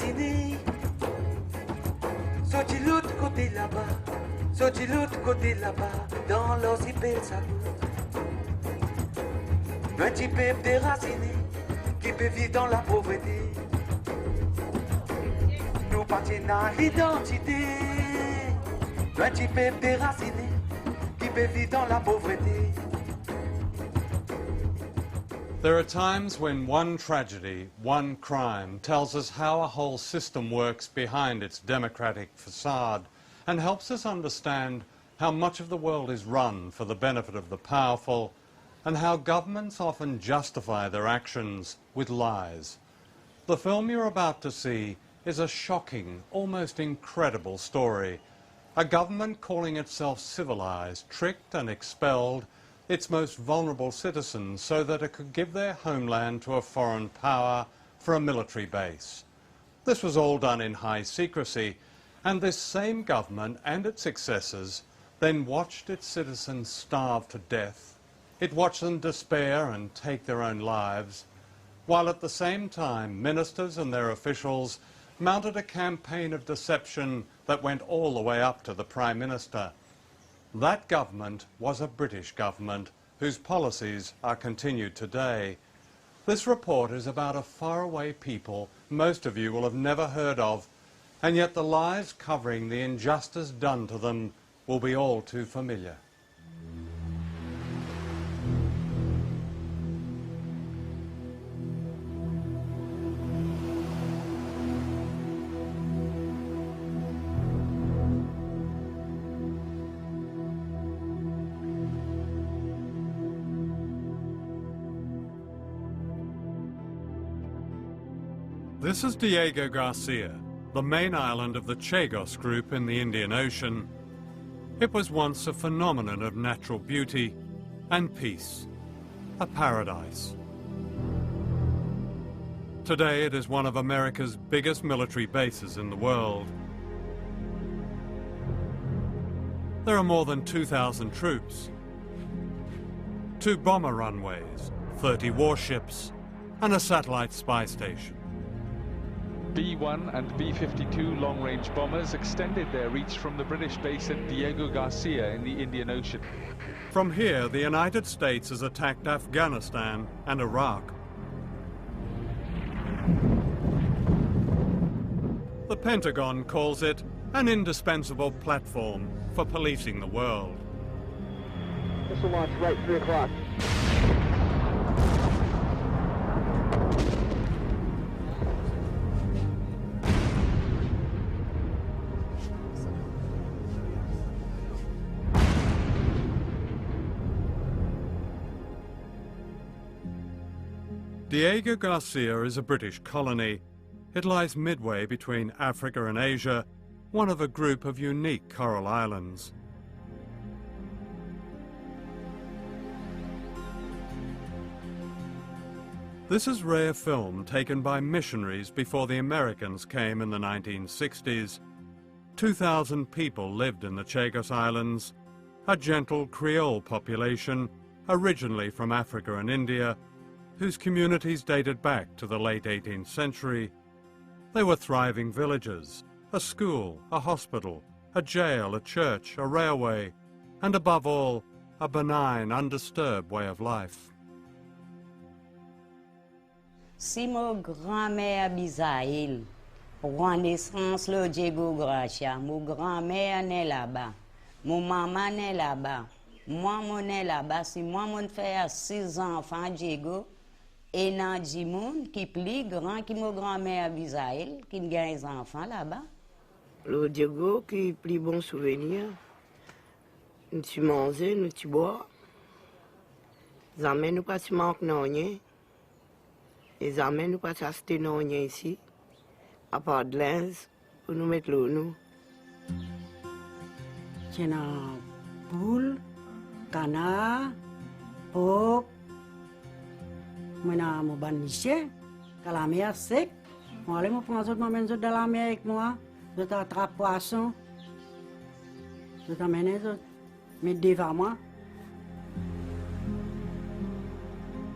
déracinés. Sorti l'autre côté là-bas, sorti l'autre côté là-bas, dans leurs hyper sabots. Un petit peu déraciné qui peut vivre dans la pauvreté. Nous partions dans l'identité. Un petit peu déraciné qui peut vivre dans la pauvreté. There are times when one tragedy, one crime, tells us how a whole system works behind its democratic facade and helps us understand how much of the world is run for the benefit of the powerful and how governments often justify their actions with lies. The film you're about to see is a shocking, almost incredible story. A government calling itself civilized, tricked and expelled its most vulnerable citizens so that it could give their homeland to a foreign power for a military base. This was all done in high secrecy, and this same government and its successors then watched its citizens starve to death. It watched them despair and take their own lives, while at the same time ministers and their officials mounted a campaign of deception that went all the way up to the Prime Minister. That government was a British government whose policies are continued today. This report is about a faraway people most of you will have never heard of, and yet the lies covering the injustice done to them will be all too familiar. This is Diego Garcia, the main island of the Chagos group in the Indian Ocean. It was once a phenomenon of natural beauty and peace, a paradise. Today it is one of America's biggest military bases in the world. There are more than 2,000 troops, 2 bomber runways, 30 warships, and a satellite spy station. B-1 and B-52 long-range bombers extended their reach from the British base at Diego Garcia in the Indian Ocean. From here, the United States has attacked Afghanistan and Iraq. The Pentagon calls it an indispensable platform for policing the world. Missile launch right, 3 o'clock. Diego Garcia is a British colony. It lies midway between Africa and Asia, one of a group of unique coral islands. This is rare film taken by missionaries before the Americans came in the 1960s. 2,000 people lived in the Chagos Islands, a gentle Creole population originally from Africa and India, whose communities dated back to the late 18th century. They were thriving villages, a school, a hospital, a jail, a church, a railway, and above all, a benign, undisturbed way of life. Si mon grand-mère Bisaïl, roi naissance le Diego Gracia, mon grand-mère n'est là-bas, mon maman n'est là-bas, moi mon est là-bas, si moi mon fait 6 enfants Diego, et nan di moun qui plus grand que mon grand-mère Bisaïl, qui gagne des enfants là-bas. Le Diego qui plus bon souvenir, nous tu manger, nous tu boire, jamais nous pas tu manque non rien. Et jamais nous pas acheter non rien ici, à part de linge pour nous mettre l'eau nous. Tiens, poule, canard, porc, moi na mon baniché, quand la mer sec, moi aller me prendre autres m'amène dans la mer avec moi, je t'attrape poisson, je t'amène autres, mettre devant moi.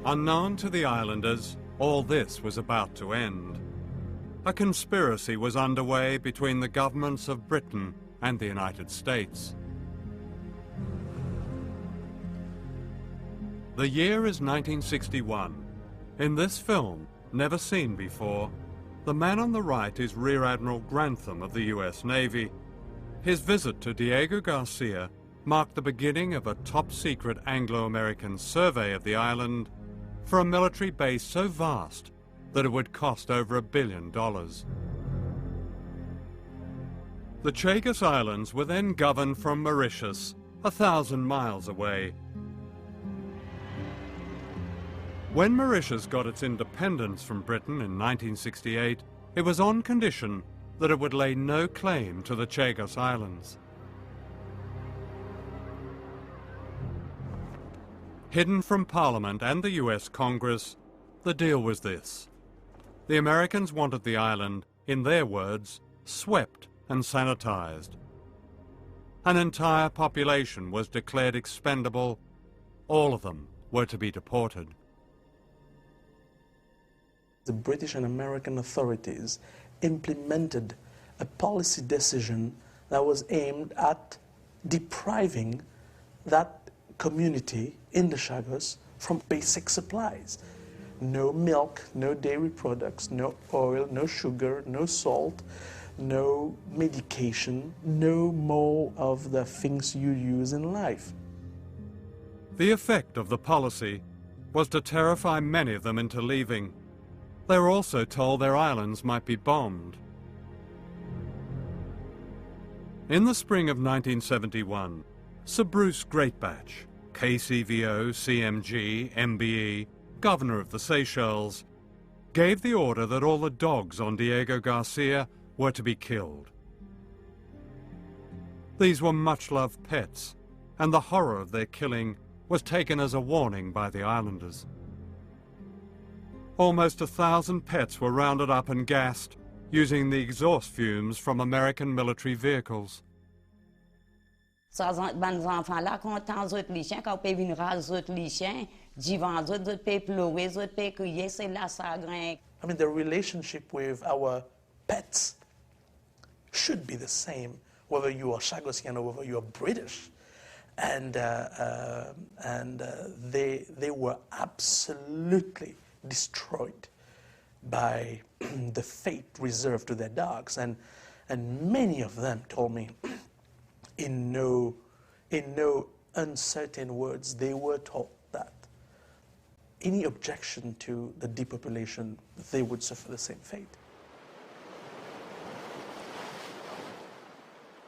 Unknown to the islanders, all this was about to end. a conspiracy was underway between the governments of Britain and the United States. The year is 1961. In this film, never seen before, the man on the right is Rear Admiral Grantham of the US Navy. His visit to Diego Garcia marked the beginning of a top-secret Anglo-American survey of the island for a military base so vast that it would cost over $1 billion. The Chagos Islands were then governed from Mauritius, 1,000 miles away. When Mauritius got its independence from Britain in 1968, it was on condition that it would lay no claim to the Chagos Islands. Hidden from Parliament and the US Congress, the deal was this. The Americans wanted the island, in their words, swept and sanitized. An entire population was declared expendable. All of them were to be deported. The British and American authorities implemented a policy decision that was aimed at depriving that community in the Chagos from basic supplies. No milk, no dairy products, no oil, no sugar, no salt, no medication, no more of the things you use in life. The effect of the policy was to terrify many of them into leaving. They were also told their islands might be bombed. In the spring of 1971, Sir Bruce Greatbatch, KCVO, CMG, MBE, Governor of the Seychelles, gave the order that all the dogs on Diego Garcia were to be killed. These were much-loved pets, and the horror of their killing was taken as a warning by the islanders. Almost 1,000 pets were rounded up and gassed using the exhaust fumes from American military vehicles. I mean, the relationship with our pets should be the same, whether you are Chagosian or whether you are British. And they were absolutely destroyed by the fate reserved to their dogs, and many of them told me in no uncertain words they were told that any objection to the depopulation, they would suffer the same fate.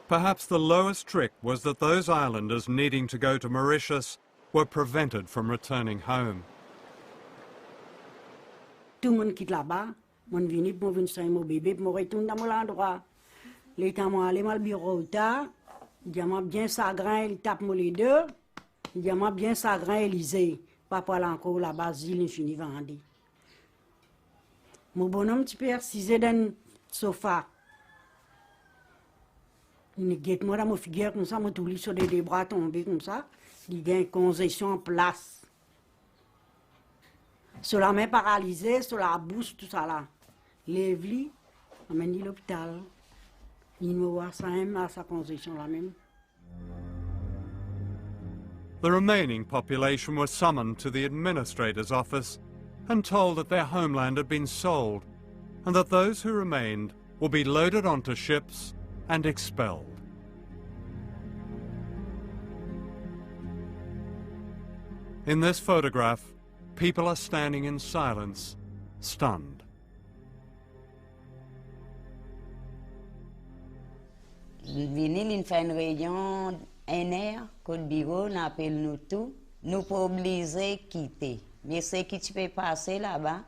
Perhaps the lowest trick was that those islanders needing to go to Mauritius were prevented from returning home. Tout le monde quitte là-bas, mon vini pour venir sur mon bébé, pour retourner dans mon endroit. Les temps moi aller mal bureau tard, diamant bien sagrin, il tape moi les deux, diamant bien sagrin Élysée, papa là encore là-bas, il fini vendi. Mon bonhomme tu peux assisé dans le sofa. Il guette moi dans mon figure comme ça, moi tout sur des bras tombés comme ça, il gagne concession en place. Sur la main paralysée, sur la bouche, tout ça là. Lève-lui, amène-lui à l'hôpital. Il me voit ça même à sa condition là même. The remaining population were summoned to the administrator's office and told that their homeland had been sold and that those who remained would be loaded onto ships and expelled. In this photograph, people are standing in silence, stunned. Vinil in fait une réunion NR, code bureau, nous appelle nous tout, nous pas obligés quitter. Mais ce qui tu peux passer là-bas,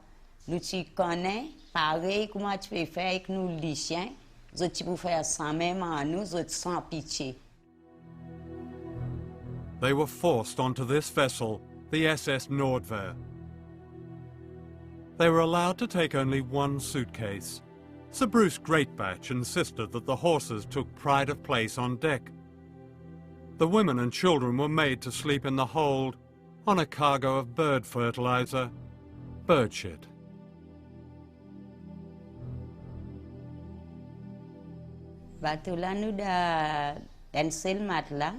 nous tu connais, pareil comment tu peux faire avec nous les chiens, tu peux faire ça même à nous, sans pitié. They were forced onto this vessel, the SS Nordwehr. They were allowed to take only one suitcase. Sir Bruce Greatbatch insisted that the horses took pride of place on deck. The women and children were made to sleep in the hold on a cargo of bird fertilizer, bird shit. Bateau là, nous da un seul matelas.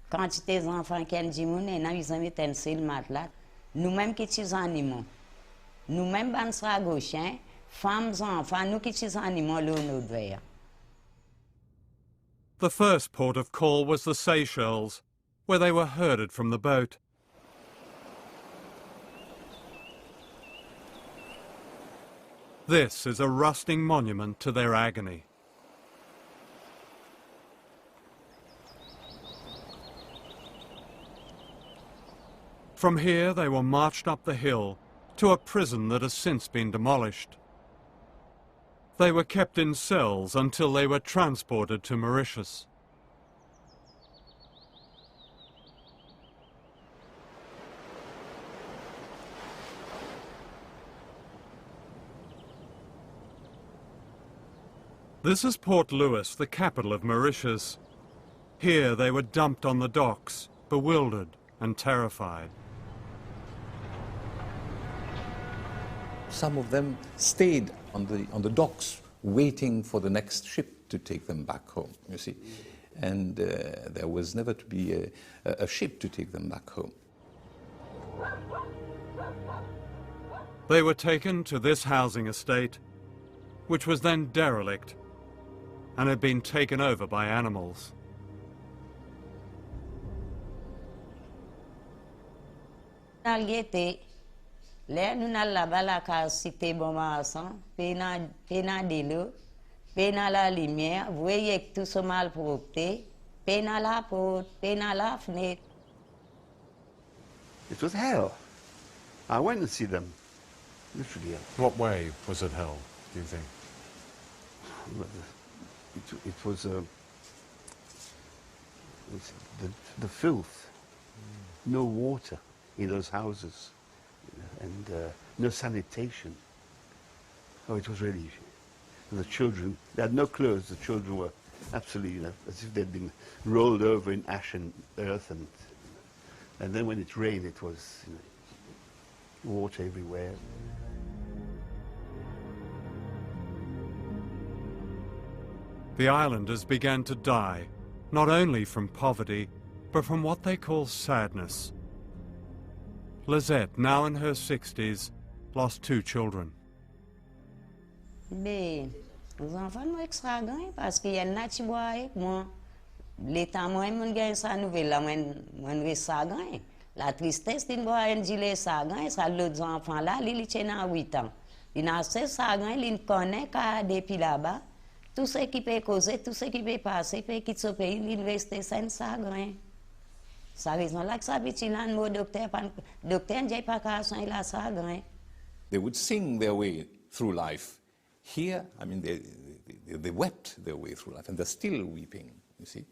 Quantité d'enfants qui ont dit, ils ont mis un seul matelas. Nous-mêmes qui sommes animaux. Nous-mêmes, nous sommes gauchins, femmes, enfants, nous qui sommes animaux, nous devons. The first port of call was the Seychelles, where they were herded from the boat. This is a rusting monument to their agony. From here they were marched up the hill to a prison that has since been demolished. They were kept in cells until they were transported to Mauritius. This is Port Louis, the capital of Mauritius. Here they were dumped on the docks, bewildered and terrified. Some of them stayed on the docks, waiting for the next ship to take them back home, you see. And there was never to be a ship to take them back home. They were taken to this housing estate, which was then derelict and had been taken over by animals. Là, nous allons là-bas, la cité bon marsan, pena de l'eau, pena la lumière, vous voyez que tout ce mal propre, pena la porte, pena la fenêtre. It was hell. I went to see them. Literally hell. What way was it hell, do you think? It was the filth, no water in those houses, and no sanitation. Oh, it was really... The children, they had no clothes. The children were absolutely, as if they'd been rolled over in ash and earth, and then when it rained, it was water everywhere. The islanders began to die, not only from poverty, but from what they call sadness. Lizette, now in her 60s, lost 2 children. Mais les enfants nous extraordinaires parce qu'il y en a qui boivent avec moi. L'état moi, mon gagne sa nouvelle là, moi ça gagne. La tristesse d'une boire un gilet ça gagne, ça l'autre enfant là, il tient à 8 ans. Il n'a pas ça gagne, il connaît qu'à depuis là-bas. Tout ce qui peut causer, tout ce qui peut passer, peut quitter ce pays, l'investir ça gagne. C'est la raison là que ça veut dire le mot docteur n'est pas qu'à soigner la ça gagne. They would sing their way through life. Here, I mean, they wept their way through life, and they're still weeping, you see.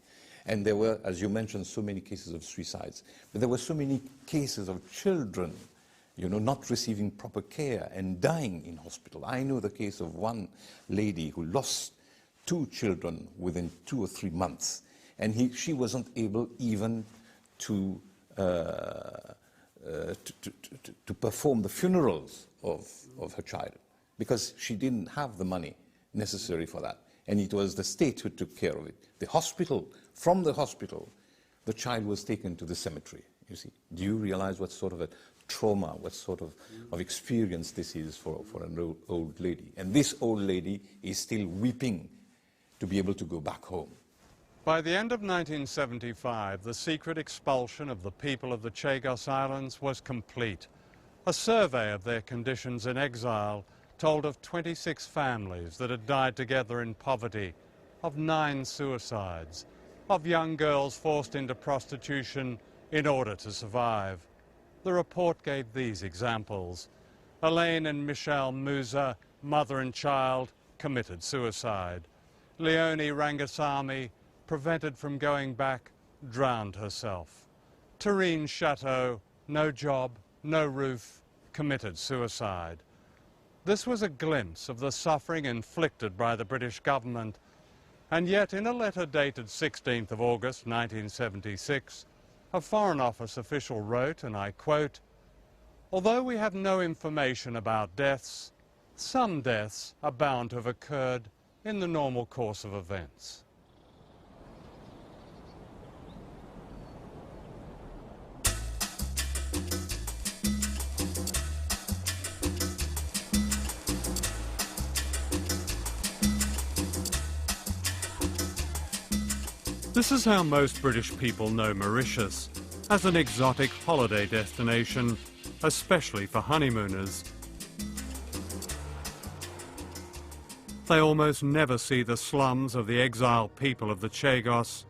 And there were, as you mentioned, so many cases of suicides. But there were so many cases of children, not receiving proper care and dying in hospital. I know the case of one lady who lost 2 children within 2 or 3 months. And she wasn't able even to perform the funerals of her child, because she didn't have the money necessary for that. And it was the state who took care of it. From the hospital, the child was taken to the cemetery, you see. Do you realize what sort of a trauma, what sort of experience this is for an old lady? And this old lady is still weeping to be able to go back home. By the end of 1975, the secret expulsion of the people of the Chagos Islands was complete. A survey of their conditions in exile told of 26 families that had died together in poverty, of 9 suicides, of young girls forced into prostitution in order to survive. The report gave these examples. Elaine and Michelle Musa, mother and child, committed suicide. Leonie Rangasamy, prevented from going back, drowned herself. Tareen Chateau, no job, no roof, committed suicide. This was a glimpse of the suffering inflicted by the British government, and yet in a letter dated 16th of August 1976, a Foreign Office official wrote, and I quote, "Although we have no information about deaths, some deaths are bound to have occurred in the normal course of events. This is how most British people know Mauritius, as an exotic holiday destination, especially for honeymooners. They almost never see the slums of the exiled people of the Chagos,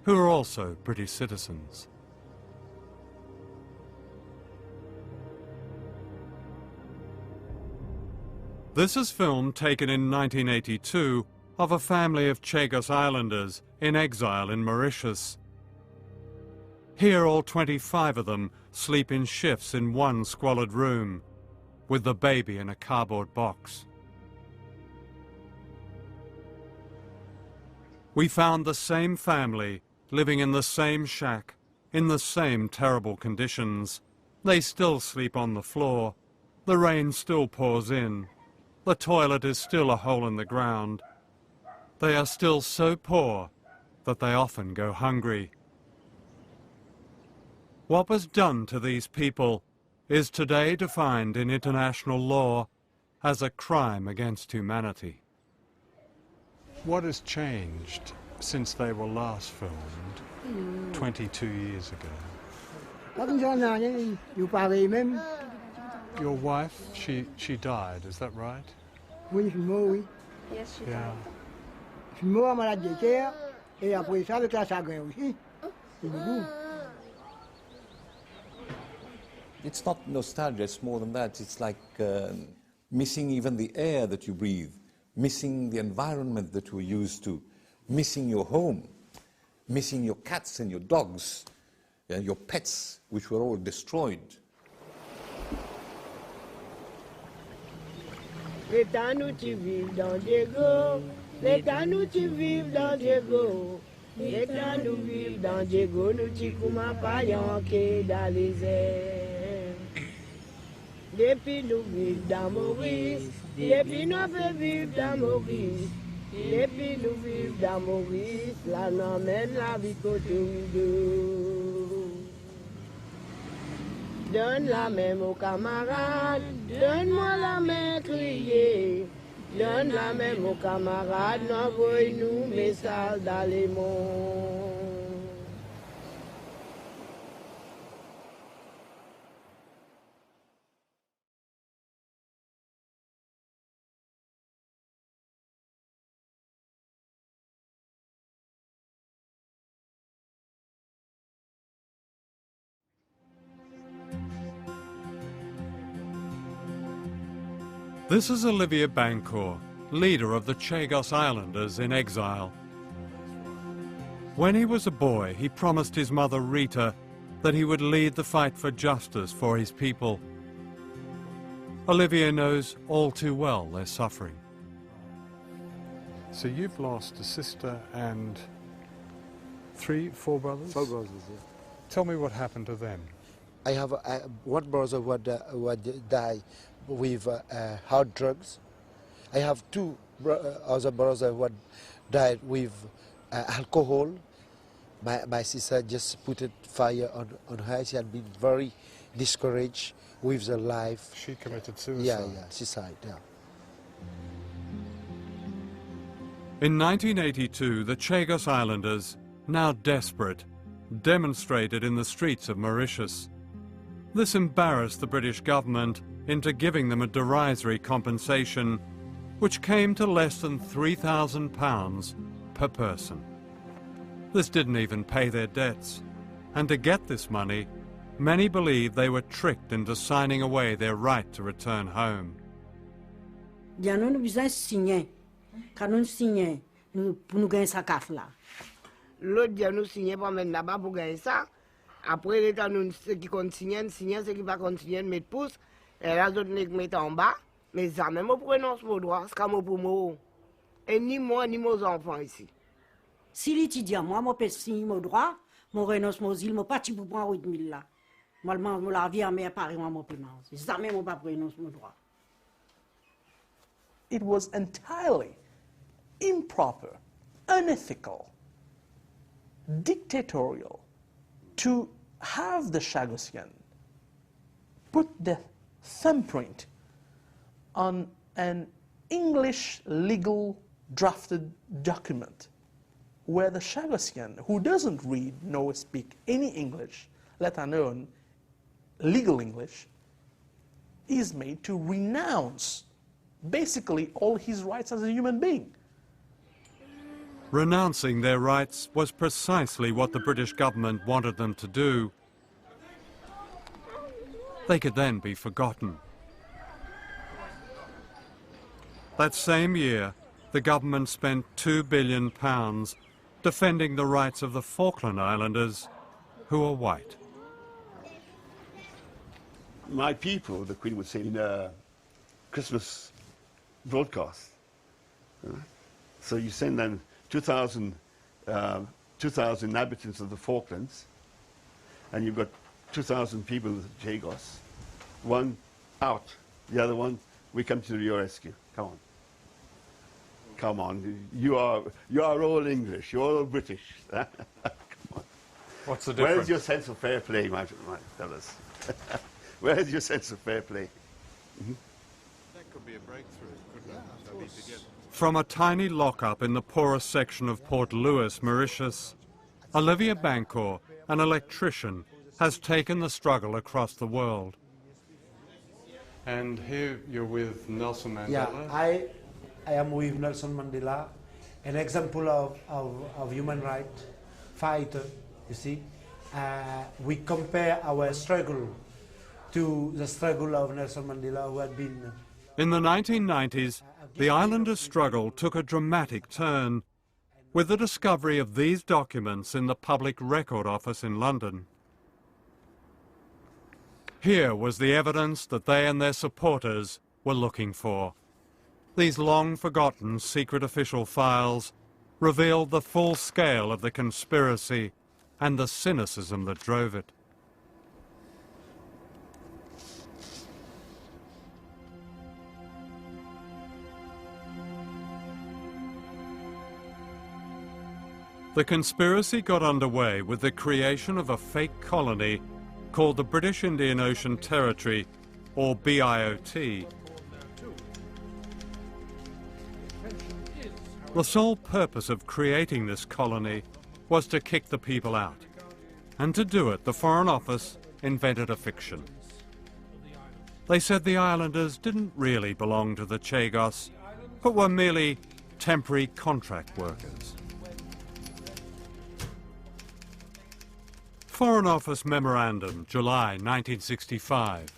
who are also British citizens. This is film taken in 1982 of a family of Chagos Islanders in exile in Mauritius. Here all 25 of them sleep in shifts in one squalid room, with the baby in a cardboard box. We found the same family living in the same shack, in the same terrible conditions. They still sleep on the floor. The rain still pours in. The toilet is still a hole in the ground. They are still so poor that they often go hungry. What was done to these people is today defined in international law as a crime against humanity. What has changed since they were last filmed 22 years ago? Your wife, she died, is that right? Oui, oui. Yes, she Yeah. died. Je suis mort à malade de terre et après ça avec la chagrin aussi. It's not nostalgia, it's more than that. It's like missing even the air that you breathe, missing the environment that you're used to, missing your home, missing your cats and your dogs, and your pets, which were all destroyed. L'État nous tu vives dans Diego, l'État nous tu vives dans Diego, l'État nous vives dans Diego, nous tu kuma payan que dans les airs. Depuis nous vivons dans Maurice, depuis nous peut vivre dans Maurice, depuis nous vivons dans Maurice, là nous emmène la vie côté de. Donne la main aux camarades, donne-moi la main criée. Donne la main aux camarades, envoie-nous message dans les mondes. This is Olivier Bancourt, leader of the Chagos Islanders in exile. When he was a boy, he promised his mother Rita that he would lead the fight for justice for his people. Olivier knows all too well their suffering. So you've lost a sister and four brothers? 4 brothers, yeah. Tell me what happened to them. I have one brother who died with hard drugs. I have 2 other brothers who died with alcohol. My sister just put a fire on her. She had been very discouraged with her life. She committed suicide? Yeah, suicide, yeah. In 1982, the Chagos Islanders, now desperate, demonstrated in the streets of Mauritius. This embarrassed the British government into giving them a derisory compensation, which came to less than £3,000 per person. This didn't even pay their debts, and to get this money, many believe they were tricked into signing away their right to return home. Nous besoin signer, quand nous signons pour nous gagner sa caf là. L'autre dia nous signer pour mettre là-bas pour gagner ça. Après l'État nous ce qui continue, ce qui va continuer mettre pouce. Et là, je mettre en bas, mais ça même prononce mon droit, c'est comme pour moi. Et ni moi, ni mes enfants ici. Si l'étudiant, moi, je peux signer mon droit, je renonce mon île, je pas pour prendre 8 000 là. Moi, je la vie à mes parents, je peux pas. Ça même, je pas renonce mon droit. It was entirely improper, unethical, dictatorial to have the Chagosian put the thumbprint on an English legal drafted document where the Chagosian, who doesn't read nor speak any English, let alone legal English, is made to renounce basically all his rights as a human being. Renouncing their rights was precisely what the British government wanted them to do. They could then be forgotten. That same year, the government spent £2 billion defending the rights of the Falkland Islanders, who are white. My people, the Queen would say in a Christmas broadcast. So you send them 2,000 inhabitants of the Falklands, and you've got 2,000 people with Chagos. One out, the other one, we come to your rescue. Come on. Come on, you are all English, you're all British. Come on. What's the difference? Where's your sense of fair play, my fellas? Where's your sense of fair play? Mm-hmm. That could be a breakthrough, couldn't it? From a tiny lock-up in the poorest section of Port Louis, Mauritius, Olivia Bancourt, an electrician, has taken the struggle across the world. And here you're with Nelson Mandela. Yeah, I am with Nelson Mandela, an example of human rights fighter, you see. We compare our struggle to the struggle of Nelson Mandela, who had been... In the 1990s, the islanders' struggle took a dramatic turn with the discovery of these documents in the Public Record Office in London. Here was the evidence that they and their supporters were looking for. These long-forgotten secret official files revealed the full scale of the conspiracy and the cynicism that drove it. The conspiracy got underway with the creation of a fake colony called the British Indian Ocean Territory, or BIOT. The sole purpose of creating this colony was to kick the people out. And to do it, the Foreign Office invented a fiction. They said the islanders didn't really belong to the Chagos, but were merely temporary contract workers. Foreign Office Memorandum, July 1965.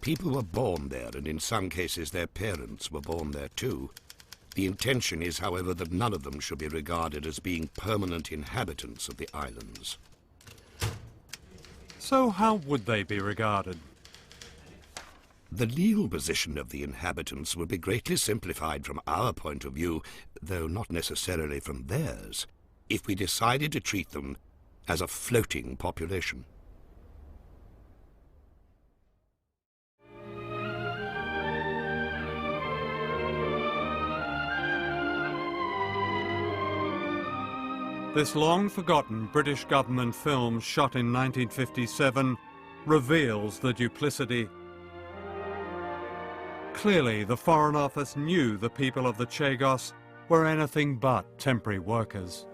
People were born there, and in some cases their parents were born there too. The intention is, however, that none of them should be regarded as being permanent inhabitants of the islands. So how would they be regarded? The legal position of the inhabitants would be greatly simplified from our point of view, though not necessarily from theirs, if we decided to treat them as a floating population. This long-forgotten British government film, shot in 1957, reveals the duplicity. Clearly, the Foreign Office knew the people of the Chagos were anything but temporary workers.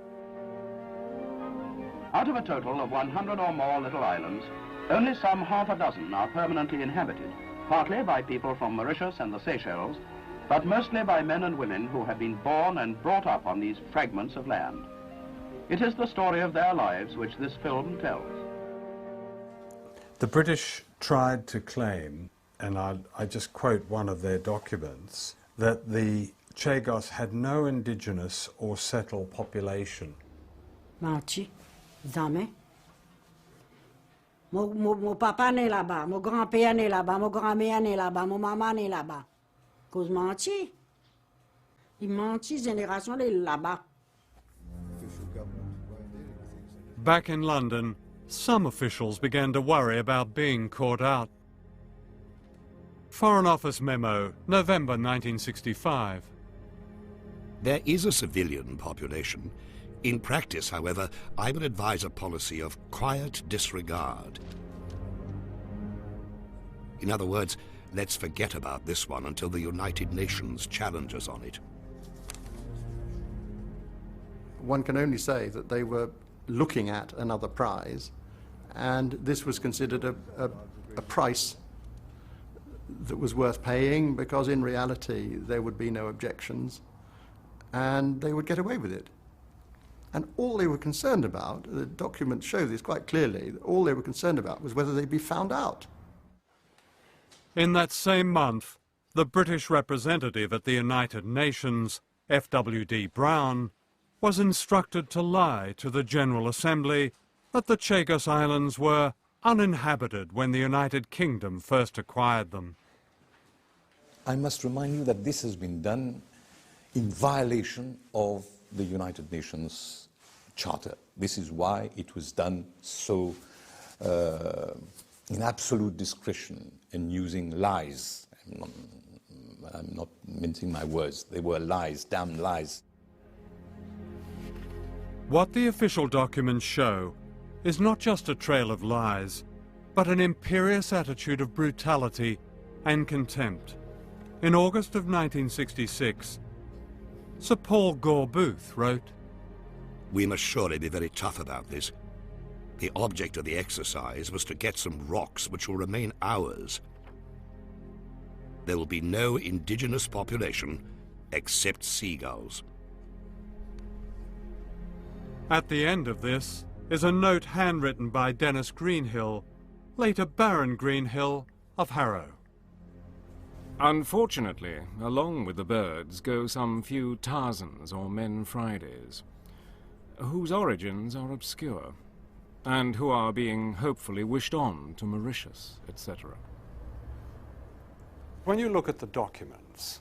Out of a total of 100 or more little islands, only some half a dozen are permanently inhabited, partly by people from Mauritius and the Seychelles, but mostly by men and women who have been born and brought up on these fragments of land. It is the story of their lives which this film tells. The British tried to claim, and I just quote one of their documents, that the Chagos had no indigenous or settled population. Menti, jamais. Mon papa n'est là-bas, mon grand-père n'est là-bas, mon grand-mère n'est là-bas, mon maman n'est là-bas. Cause menti. Il menti, génération est là-bas. Back in London, some officials began to worry about being caught out. Foreign Office memo, November 1965. There is a civilian population. In practice, however, I would advise a policy of quiet disregard. In other words, let's forget about this one until the United Nations challenge us on it. One can only say that they were looking at another prize, and this was considered a price that was worth paying, because in reality there would be no objections and they would get away with it. And all they were concerned about, the documents show this quite clearly, all they were concerned about was whether they'd be found out. In that same month, the British representative at the United Nations, F.W.D. Brown, was instructed to lie to the General Assembly that the Chagos Islands were uninhabited when the United Kingdom first acquired them. I must remind you that this has been done in violation of the United Nations Charter. This is why it was done so in absolute discretion and using lies. I'm not mincing my words. They were lies, damn lies. What the official documents show is not just a trail of lies, but an imperious attitude of brutality and contempt. In August of 1966, Sir Paul Gore Booth wrote, "We must surely be very tough about this. The object of the exercise was to get some rocks which will remain ours. There will be no indigenous population except seagulls." At the end of this is a note handwritten by Dennis Greenhill, later Baron Greenhill of Harrow. Unfortunately, along with the birds go some few Tarzans or Men Fridays, whose origins are obscure, and who are being hopefully wished on to Mauritius, etc. When you look at the documents,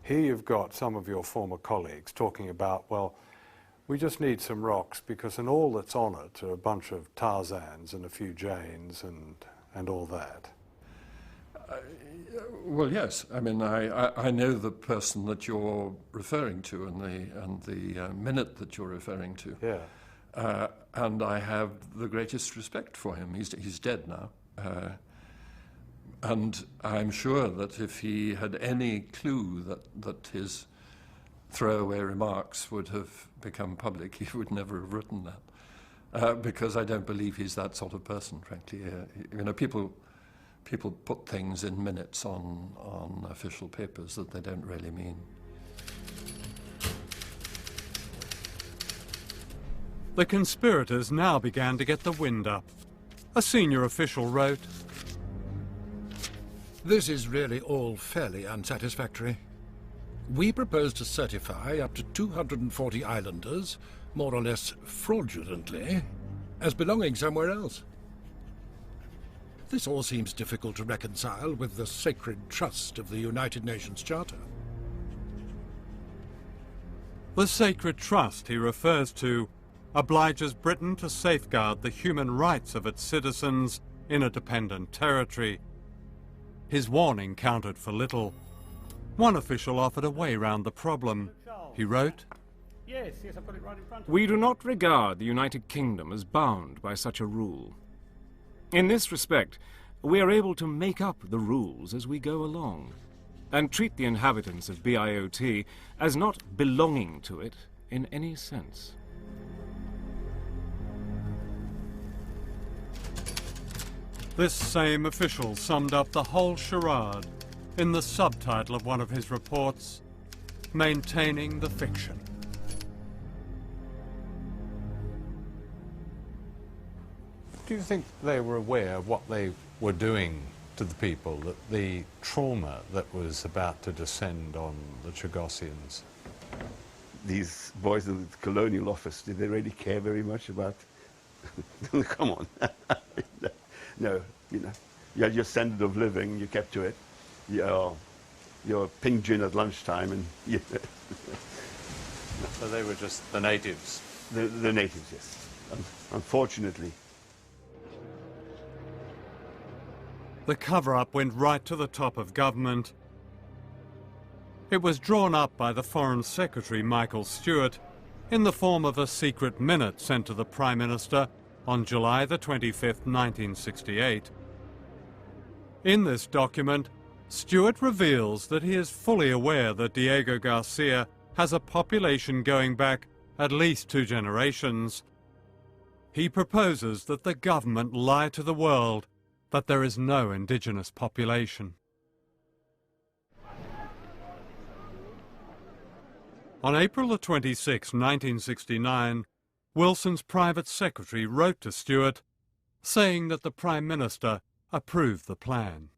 here you've got some of your former colleagues talking about, well, we just need some rocks because in all that's on it are a bunch of Tarzans and a few Janes and all that. Well, yes. I mean, I know the person that you're referring to and the minute that you're referring to. Yeah. And I have the greatest respect for him. He's dead now. And I'm sure that if he had any clue that his throwaway remarks would have become public, he would never have written that. Because I don't believe he's that sort of person, frankly. You know, people put things in minutes on official papers that they don't really mean. The conspirators now began to get the wind up. A senior official wrote, "This is really all fairly unsatisfactory. We propose to certify up to 240 islanders, more or less fraudulently, as belonging somewhere else. This all seems difficult to reconcile with the sacred trust of the United Nations Charter." The sacred trust he refers to obliges Britain to safeguard the human rights of its citizens in a dependent territory. His warning counted for little. One official offered a way round the problem. He wrote, Yes, I've got it right in front of me. "We do not regard the United Kingdom as bound by such a rule. In this respect, we are able to make up the rules as we go along, and treat the inhabitants of BIOT as not belonging to it in any sense." This same official summed up the whole charade in the subtitle of one of his reports, "Maintaining the Fiction." Do you think they were aware of what they were doing to the people, that the trauma that was about to descend on the Chagossians? These boys in the colonial office, did they really care very much about... Come on. No, you know, you had your standard of living, you kept to it. Your pink gin at lunchtime, and you know. So they were just the natives? The natives, yes. Unfortunately. The cover-up went right to the top of government. It was drawn up by the Foreign Secretary Michael Stewart in the form of a secret minute sent to the Prime Minister on July the 25th, 1968. In this document, Stewart reveals that he is fully aware that Diego Garcia has a population going back at least 2 generations. He proposes that the government lie to the world that there is no indigenous population. On April the 26th, 1969, Wilson's private secretary wrote to Stewart saying that the Prime Minister approved the plan.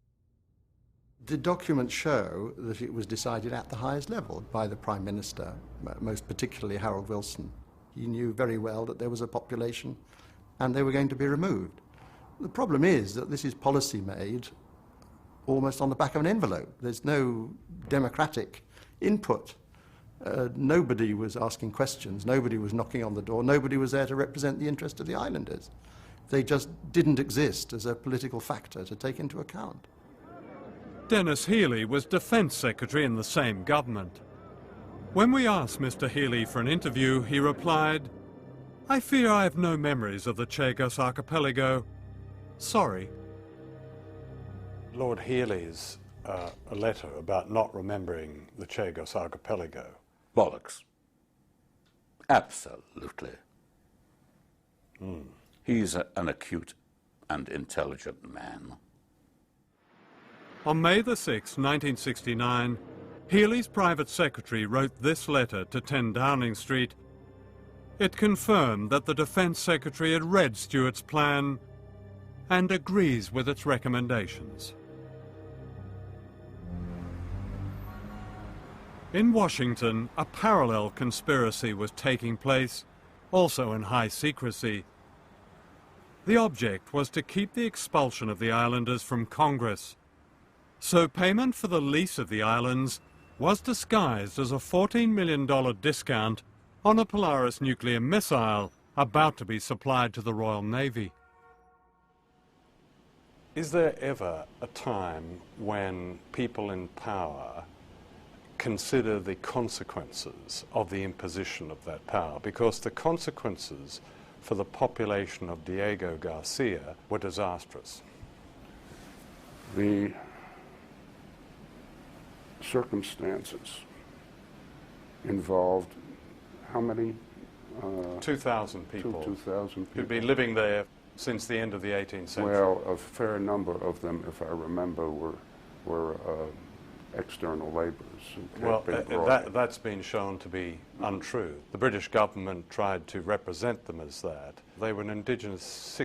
The documents show that it was decided at the highest level by the Prime Minister, most particularly Harold Wilson. He knew very well that there was a population and they were going to be removed. The problem is that this is policy made almost on the back of an envelope. There's no democratic input. Nobody was asking questions, nobody was knocking on the door, nobody was there to represent the interest of the islanders. They just didn't exist as a political factor to take into account. Dennis Healy was Defence Secretary in the same government. When we asked Mr. Healy for an interview, he replied, "I fear I have no memories of the Chagos archipelago. Sorry." Lord Healy's a letter about not remembering the Chagos archipelago. Bollocks. Absolutely. He's an acute and intelligent man. On May the 6th, 1969, Healy's private secretary wrote this letter to 10 Downing Street. It confirmed that the Defence Secretary had read Stewart's plan and agrees with its recommendations. In Washington, a parallel conspiracy was taking place, also in high secrecy. The object was to keep the expulsion of the islanders from Congress. So payment for the lease of the islands was disguised as a $14 million discount on a Polaris nuclear missile about to be supplied to the Royal Navy. Is there ever a time when people in power consider the consequences of the imposition of that power? Because the consequences for the population of Diego Garcia were disastrous. The circumstances involved how many? 2,000 people. 2,000 people. Who'd been living there since the end of the 18th century. Well, a fair number of them, if I remember, were external laborers. Well, that's been shown to be untrue. The British government tried to represent them as that. They were an indigenous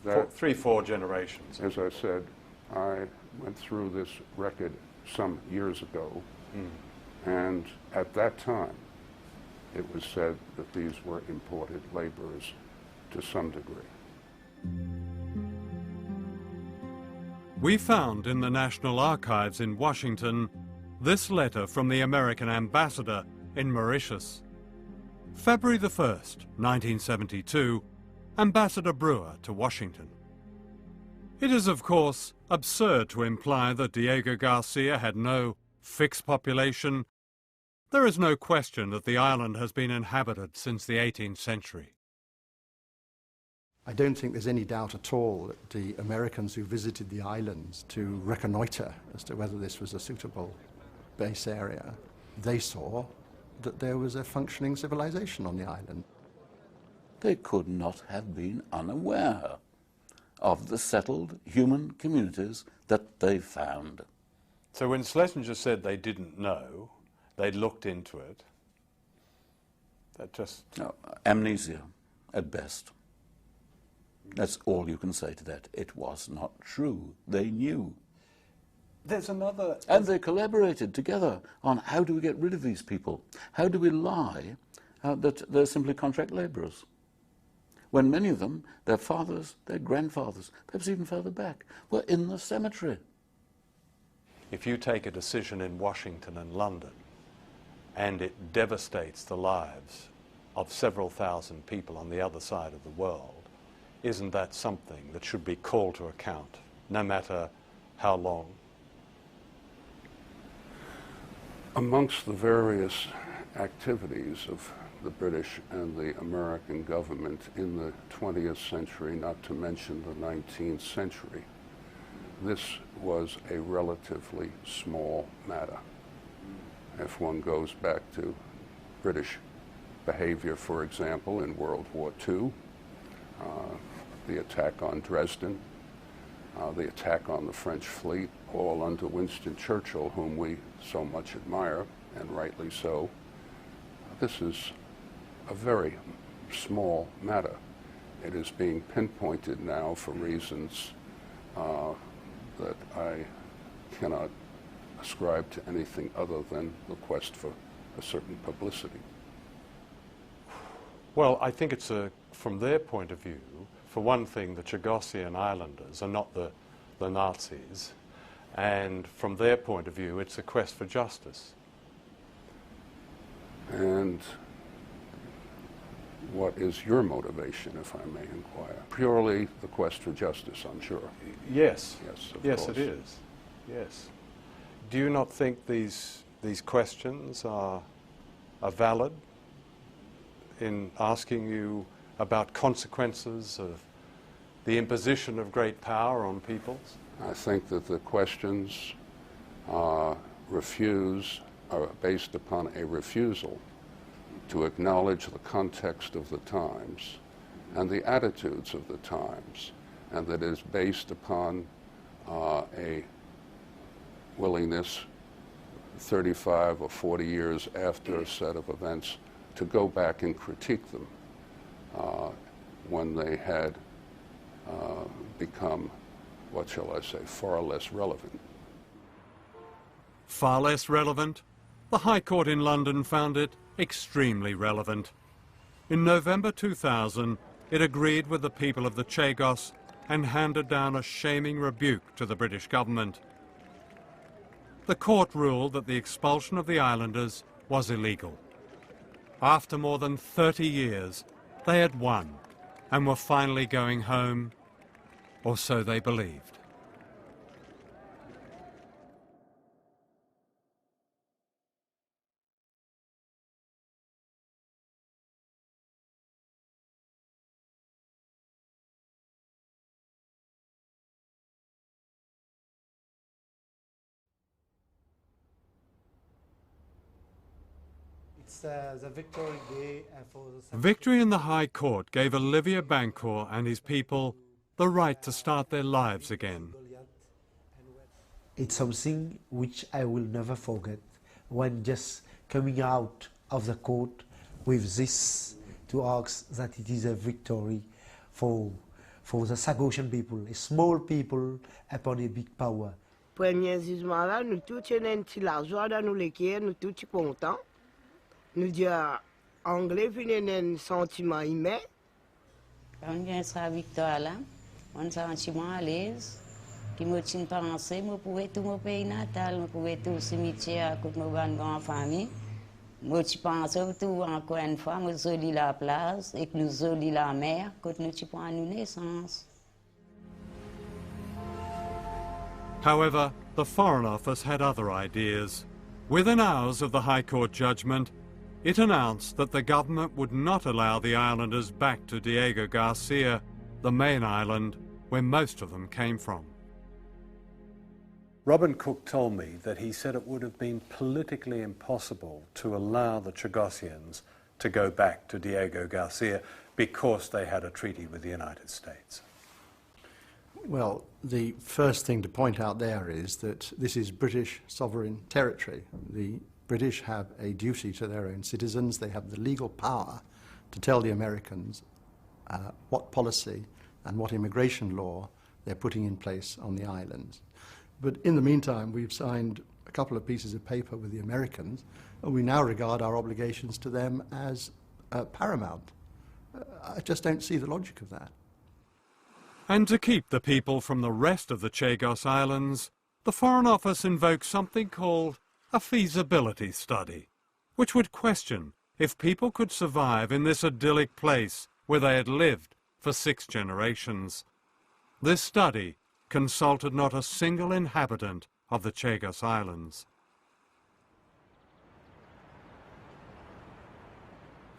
3-4 generations. As I said, I went through this record some years ago, and at that time it was said that these were imported laborers to some degree. We found in the National Archives in Washington this letter from the American ambassador in Mauritius. February the 1st, 1972, Ambassador Brewer to Washington. It is, of course, absurd to imply that Diego Garcia had no fixed population. There is no question that the island has been inhabited since the 18th century. I don't think there's any doubt at all that the Americans who visited the islands to reconnoiter as to whether this was a suitable base area, they saw that there was a functioning civilization on the island. They could not have been unaware of the settled human communities that they found. So when Schlesinger said they didn't know, they'd looked into it, that just... No, amnesia, at best. That's all you can say to that. It was not true. They knew. There's another... And they collaborated together on how do we get rid of these people? How do we lie that they're simply contract laborers? When many of them, their fathers, their grandfathers, perhaps even further back, were in the cemetery. If you take a decision in Washington and London and it devastates the lives of several thousand people on the other side of the world, isn't that something that should be called to account, no matter how long? Amongst the various activities of the British and the American government in the 20th century, not to mention the 19th century, this was a relatively small matter. If one goes back to British behavior, for example, in World War II, the attack on Dresden, the attack on the French fleet, all under Winston Churchill, whom we so much admire, and rightly so. This is a very small matter. It is being pinpointed now for reasons that I cannot ascribe to anything other than the quest for a certain publicity. Well, I think it's from their point of view, for one thing, the Chagosian islanders are not the Nazis, and from their point of view, it's a quest for justice. And what is your motivation, if I may inquire? Purely the quest for justice, I'm sure. Yes. Yes, of yes, course. it is. Yes. Do you not think these questions are valid in asking you about consequences of the imposition of great power on peoples? I think that the questions are based upon a refusal to acknowledge the context of the times and the attitudes of the times, and that is based upon a willingness 35 or 40 years after a set of events to go back and critique them when they had become, what shall I say, far less relevant. Far less relevant? The High Court in London found it extremely relevant. In November 2000, it agreed with the people of the Chagos and handed down a shaming rebuke to the British government. The court ruled that the expulsion of the islanders was illegal. After more than 30 years, they had won and were finally going home, or so they believed. The Victory Day for the... Victory in the High Court gave Olivier Bancourt and his people the right to start their lives again. It's something which I will never forget, when just coming out of the court with this to ask that it is a victory for the Chagosian people, a small people upon a big power. Premier jugement là, nous tous tenons la joie dans nous lesquels nous tous contents. Nous disons anglais puis un sentiment humain. Quand on vient à la victoire là, on sentiment à l'aise. Qui me tient pensé, je pouvais tout mon pays natal, je pouvais tout le cimetière, toute ma grande famille. Je pense tout encore une fois, je suis la place et que nous sommes la mer, quand nous prenons une naissance. However, the Foreign Office had other ideas. Within hours of the High Court judgment, it announced that the government would not allow the islanders back to Diego Garcia, the main island, where most of them came from. Robin Cook told me that he said it would have been politically impossible to allow the Chagosians to go back to Diego Garcia because they had a treaty with the United States. Well, the first thing to point out there is that this is British sovereign territory. The British have a duty to their own citizens. They have the legal power to tell the Americans what policy and what immigration law they're putting in place on the islands. But in the meantime, we've signed a couple of pieces of paper with the Americans, and we now regard our obligations to them as paramount. I just don't see the logic of that. And to keep the people from the rest of the Chagos Islands, the Foreign Office invoked something called a feasibility study, which would question if people could survive in this idyllic place where they had lived for 6 generations. This study consulted not a single inhabitant of the Chagos Islands.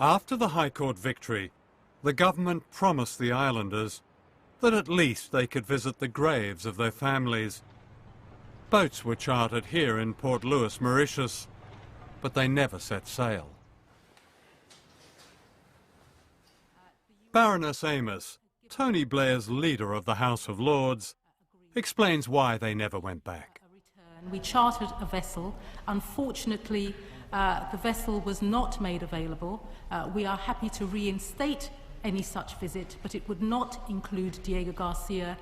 After the High Court victory, the government promised the islanders that at least they could visit the graves of their families. Boats were chartered here in Port Louis, Mauritius, but they never set sail. Baroness Amos, Tony Blair's leader of the House of Lords, explains why they never went back. We chartered a vessel. Unfortunately, the vessel was not made available. We are happy to reinstate any such visit, but it would not include Diego Garcia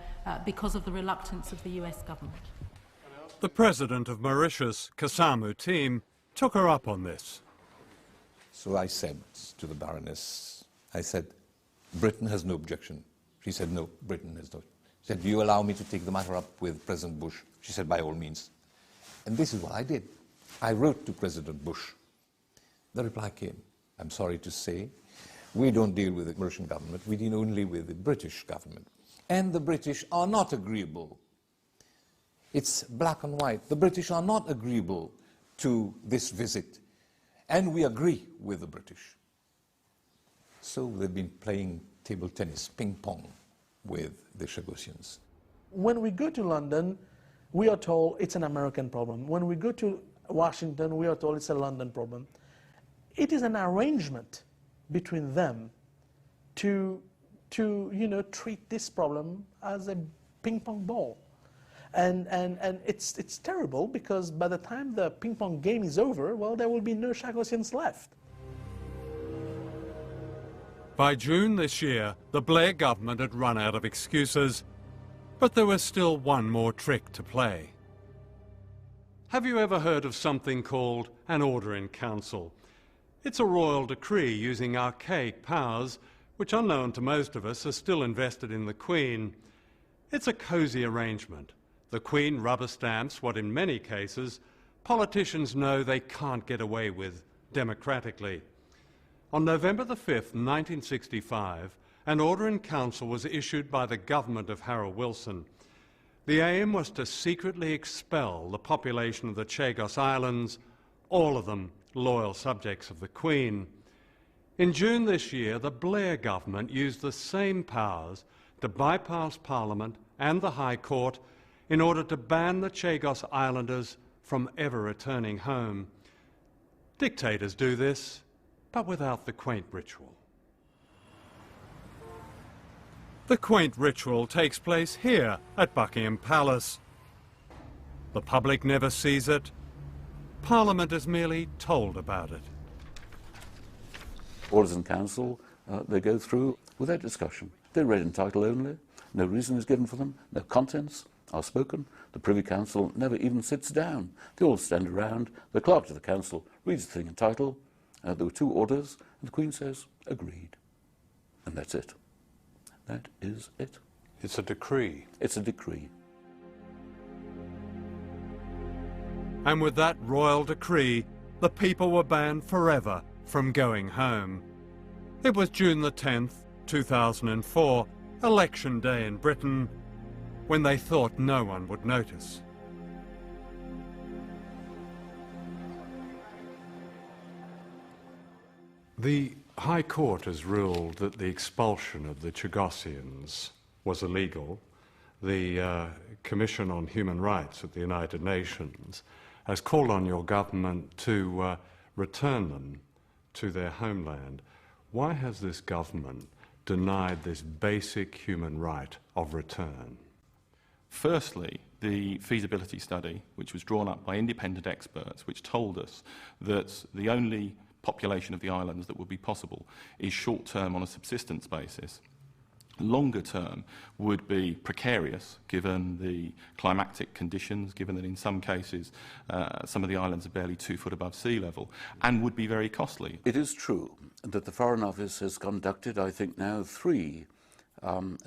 because of the reluctance of the US government. The president of Mauritius, Kasamu Team, took her up on this. So I said to the Baroness, I said, Britain has no objection. She said, no, Britain has no. She said, do you allow me to take the matter up with President Bush? She said, by all means. And this is what I did. I wrote to President Bush. The reply came, I'm sorry to say, we don't deal with the Mauritian government, we deal only with the British government. And the British are not agreeable. It's black and white. The British are not agreeable to this visit, and we agree with the British. So they've been playing table tennis, ping pong, with the Chagosians. When we go to London, we are told it's an American problem. When we go to Washington, we are told it's a London problem. It is an arrangement between them to treat this problem as a ping pong ball. And it's terrible, because by the time the ping pong game is over, well, there will be no Chagosians left. By June this year, the Blair government had run out of excuses, but there was still one more trick to play. Have you ever heard of something called an order in council? It's a royal decree using archaic powers, which, unknown to most of us, are still invested in the Queen. It's a cosy arrangement. The Queen rubber stamps what, in many cases, politicians know they can't get away with democratically. On November the 5th, 1965, an order in council was issued by the government of Harold Wilson. The aim was to secretly expel the population of the Chagos Islands, all of them loyal subjects of the Queen. In June this year, the Blair government used the same powers to bypass Parliament and the High Court in order to ban the Chagos Islanders from ever returning home. Dictators do this, but without the quaint ritual. The quaint ritual takes place here at Buckingham Palace. The public never sees it. Parliament is merely told about it. Orders in council, they go through without discussion. They're read in title only. No reason is given for them. No contents are spoken. The Privy Council never even sits down. They all stand around. The clerk to the council reads the thing in title. There were 2 orders, and the Queen says, agreed. And that's it. That is it. It's a decree. It's a decree. And with that royal decree, the people were banned forever from going home. It was June the 10th, 2004, election day in Britain, when they thought no one would notice. The High Court has ruled that the expulsion of the Chagosians was illegal. The Commission on Human Rights at the United Nations has called on your government to return them to their homeland. Why has this government denied this basic human right of return? Firstly, the feasibility study, which was drawn up by independent experts, which told us that the only population of the islands that would be possible is short-term on a subsistence basis. Longer term would be precarious given the climatic conditions, given that in some cases some of the islands are barely 2 foot above sea level, and would be very costly. It is true that the Foreign Office has conducted, I think now, 3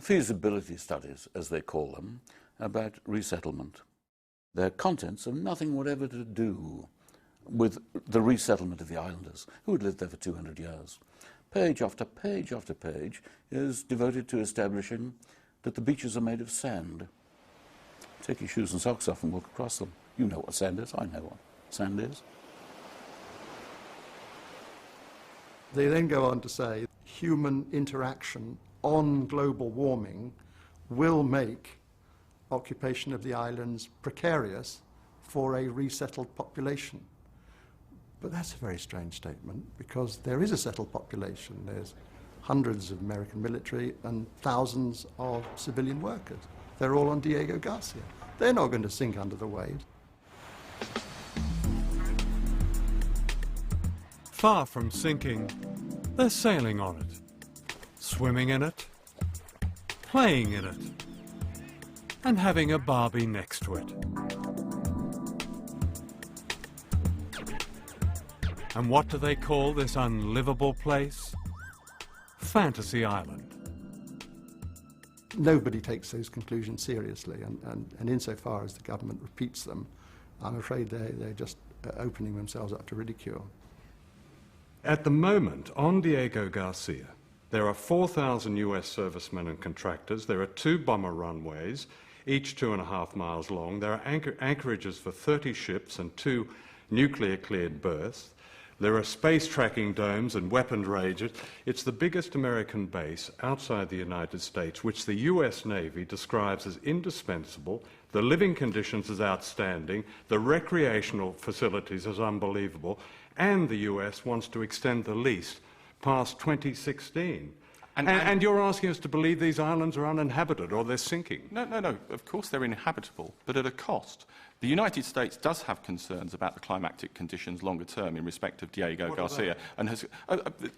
feasibility studies, as they call them, about resettlement. Their contents have nothing whatever to do with the resettlement of the islanders, who had lived there for 200 years. Page after page after page is devoted to establishing that the beaches are made of sand. Take your shoes and socks off and walk across them. You know what sand is, I know what sand is. They then go on to say human interaction on global warming will make occupation of the islands precarious for a resettled population. But that's a very strange statement, because there is a settled population. There's hundreds of American military and thousands of civilian workers. They're all on Diego Garcia. They're not going to sink under the waves. Far from sinking, they're sailing on it, swimming in it, playing in it, and having a Barbie next to it. And what do they call this unlivable place? Fantasy Island. Nobody takes those conclusions seriously, and insofar as the government repeats them, I'm afraid they're just opening themselves up to ridicule. At the moment, on Diego Garcia, there are 4,000 US servicemen and contractors. There are 2 bomber runways, each 2.5 miles long. There are anchorages for 30 ships and 2 nuclear-cleared berths. There are space tracking domes and weapons ranges. It's the biggest American base outside the United States, which the US Navy describes as indispensable. The living conditions as outstanding, the recreational facilities as unbelievable, and the US wants to extend the lease past 2016. And you're asking us to believe these islands are uninhabited or they're sinking? No. Of course they're inhabitable, but at a cost. The United States does have concerns about the climatic conditions longer term in respect of Diego Garcia, and has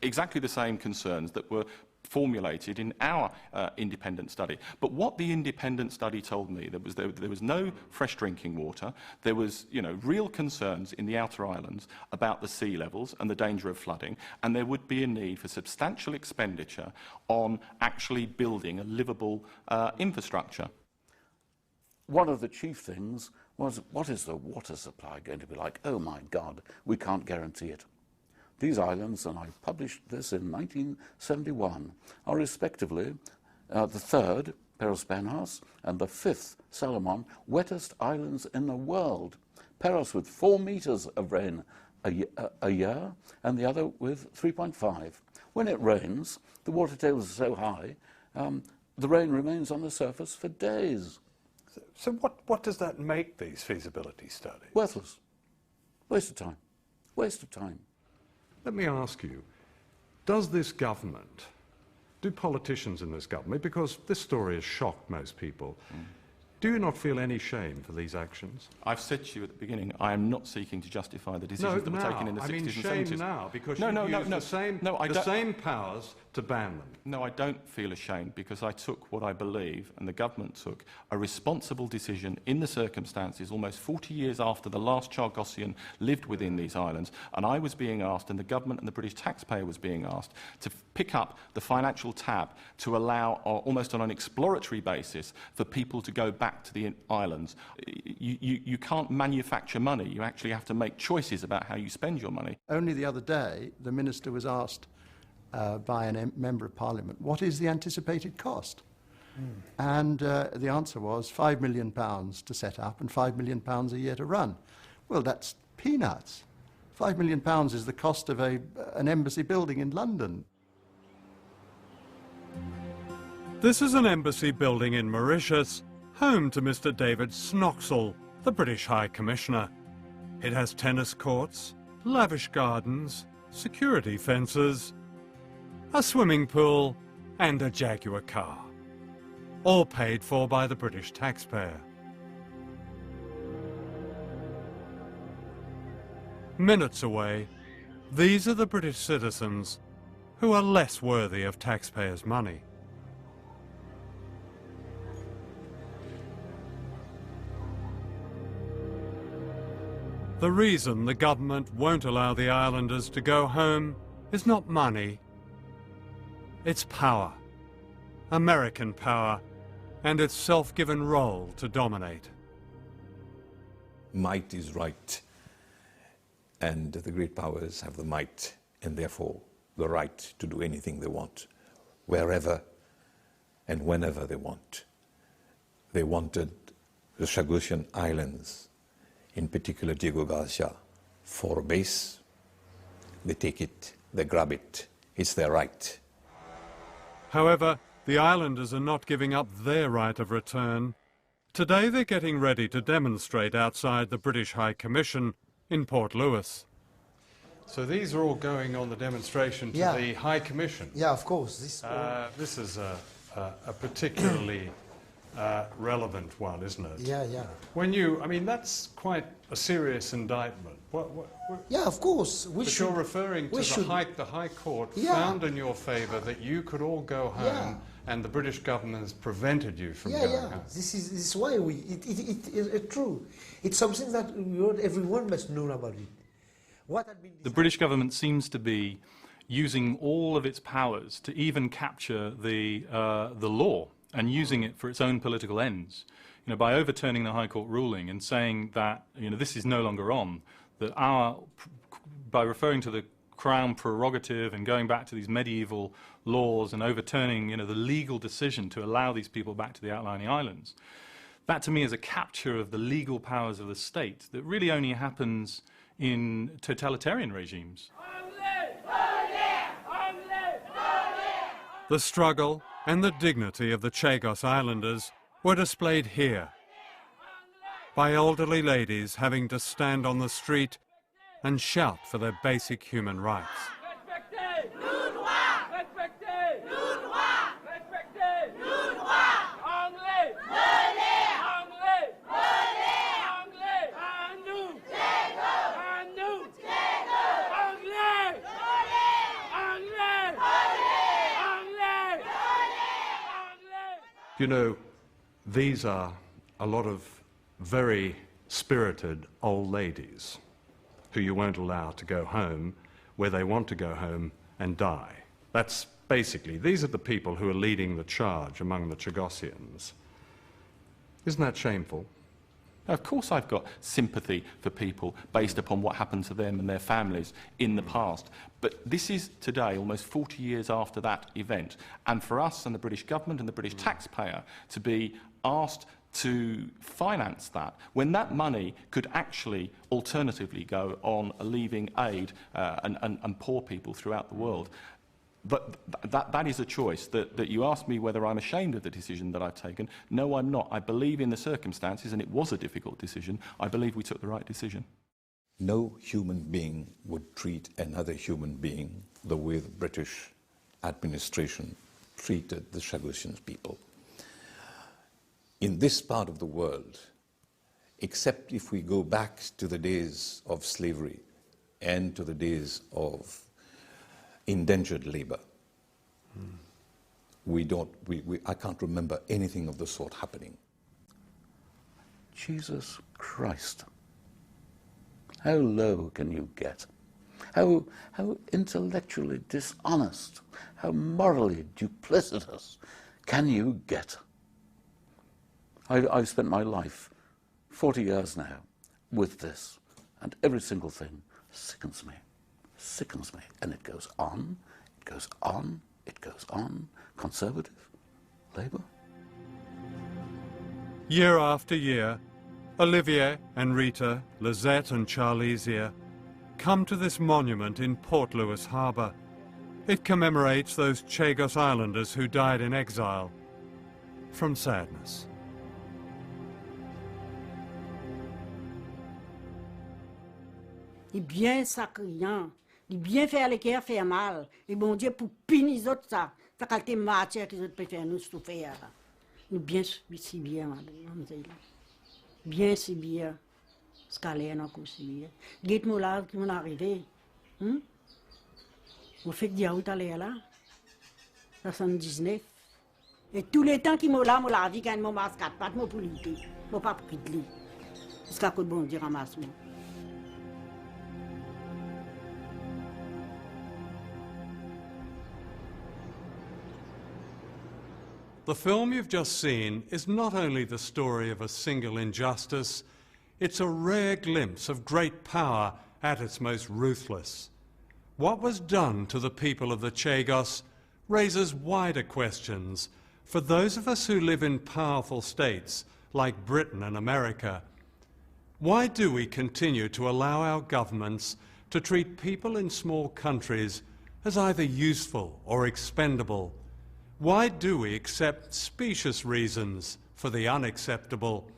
exactly the same concerns that were formulated in our independent study. But what the independent study told me, there was no fresh drinking water. There was, real concerns in the outer islands about the sea levels and the danger of flooding, and there would be a need for substantial expenditure on actually building a livable infrastructure. One of the chief things was, what is the water supply going to be like? Oh my God, we can't guarantee it. These islands, and I published this in 1971, are respectively the 3rd, Peros Banhas, and the 5th, Salomon, wettest islands in the world. Peros with 4 meters of rain a year, and the other with 3.5. When it rains, the water table is so high, the rain remains on the surface for days. So what does that make these feasibility studies? Worthless. Waste of time. Waste of time. Let me ask you, does this government, do politicians in this government, because this story has shocked most people, do you not feel any shame for these actions? I've said to you at the beginning, I am not seeking to justify the decisions that were taken in the 60s and 70s. I mean shame now, because you use the same powers to ban them. No, I don't feel ashamed, because I took what I believe, and the government took, a responsible decision in the circumstances almost 40 years after the last Chagosian lived within these islands, and I was being asked, and the government and the British taxpayer was being asked, to pick up the financial tab to allow, almost on an exploratory basis, for people to go back to the islands. You can't manufacture money. You actually have to make choices about how you spend your money. Only the other day, the minister was asked by a member of Parliament, what is the anticipated cost? And the answer was £5 million to set up and £5 million a year to run. Well, that's peanuts. £5 million is the cost of an embassy building in London. This is an embassy building in Mauritius, home to Mr. David Snoxall, the British High Commissioner. It has tennis courts, lavish gardens, security fences, a swimming pool, and a Jaguar car. All paid for by the British taxpayer. Minutes away, these are the British citizens who are less worthy of taxpayers' money. The reason the government won't allow the islanders to go home is not money. It's power. American power, and its self-given role to dominate. Might is right, and the great powers have the might, and therefore the right to do anything they want, wherever and whenever they want. They wanted the Chagosian Islands, in particular Diego Garcia, for a base. They take it they grab it. It's their right. However, the islanders are not giving up their right of return. Today they're getting ready to demonstrate outside the British High Commission in Port Louis. So these are all going on the demonstration to the High Commission? Yeah, of course. This is a particularly relevant one, isn't it? Yeah, yeah. When you, I mean, that's quite a serious indictment. Yeah, of course. But you're referring to the High Court found in your favour that you could all go home and the British government has prevented you from going home. This is why it's true. It's something that everyone must know about it. The British government seems to be using all of its powers to even capture the law and using it for its own political ends. You know, by overturning the High Court ruling and saying that, you know, this is no longer on, that by referring to the Crown prerogative and going back to these medieval laws and overturning, you know, the legal decision to allow these people back to the outlying islands, that to me is a capture of the legal powers of the state that really only happens in totalitarian regimes. The struggle and the dignity of the Chagos Islanders were displayed here by elderly ladies having to stand on the street and shout for their basic human rights. You know, these are a lot of very spirited old ladies who you won't allow to go home where they want to go home and die. That's basically, these are the people who are leading the charge among the Chagosians. Isn't that shameful? Of course I've got sympathy for people based upon what happened to them and their families in the past. But this is today, almost 40 years after that event. And for us and the British government and the British taxpayer to be asked to finance that, when that money could actually alternatively go on alleviating aid and poor people throughout the world. But that is a choice that you asked me whether I'm ashamed of the decision that I've taken. No, I'm not. I believe in the circumstances, and it was a difficult decision. I believe we took the right decision. No human being would treat another human being the way the British administration treated the Chagosian people. In this part of the world, except if we go back to the days of slavery and to the days of indentured labor, I can't remember anything of the sort happening. Jesus Christ. How low can you get? How intellectually dishonest, how morally duplicitous can you get? I've spent my life, 40 years now, with this, and every single thing sickens me, and it goes on, it goes on, it goes on. Conservative, Labour. Year after year, Olivier and Rita, Lizette and Charlesia come to this monument in Port Louis Harbour. It commemorates those Chagos Islanders who died in exile from sadness. Il est bien sacriant, il est bien faire les cœurs faire mal. Et bon Dieu pour punir les autres ça, ça qualité matière qu'ils autres peuvent faire nous souffrir. Nous bien si bien madame, bien si bien, scalaire non aussi bien. Dites-moi là qui m'en arrivé, on fait que diaout aller là, 79. Et tous les temps qui m'ont là, moi la vie quand mon masque pas de mon politique, mon pas pris de lui. Jusqu'à que bon Dieu ramasse moi. The film you've just seen is not only the story of a single injustice, it's a rare glimpse of great power at its most ruthless. What was done to the people of the Chagos raises wider questions for those of us who live in powerful states like Britain and America. Why do we continue to allow our governments to treat people in small countries as either useful or expendable, why do we accept specious reasons for the unacceptable?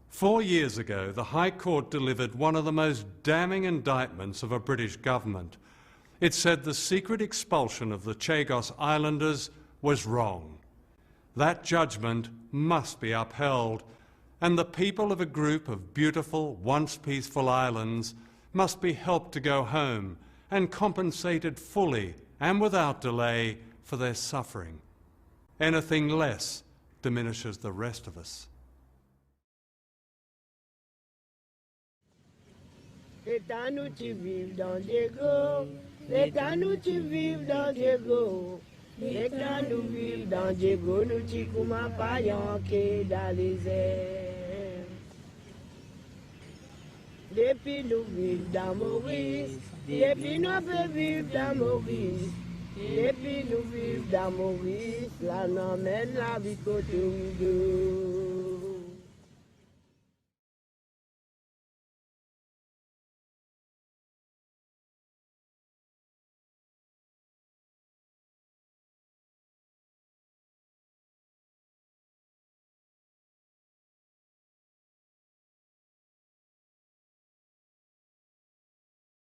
4 years ago, the High Court delivered one of the most damning indictments of a British government. It said the secret expulsion of the Chagos Islanders was wrong. That judgment must be upheld, and the people of a group of beautiful, once peaceful islands must be helped to go home and compensated fully and without delay for their suffering. Anything less diminishes the rest of us. L'État nous tu vives dans Diego, l'État nous tu vives dans Diego, l'État nous vives dans Diego, nous tu comme un paillant qui dans les airs. Depuis nous vivons dans Maurice, depuis nous peut vivre dans Maurice, depuis nous vivons dans Maurice, là nous mène la vie côté de.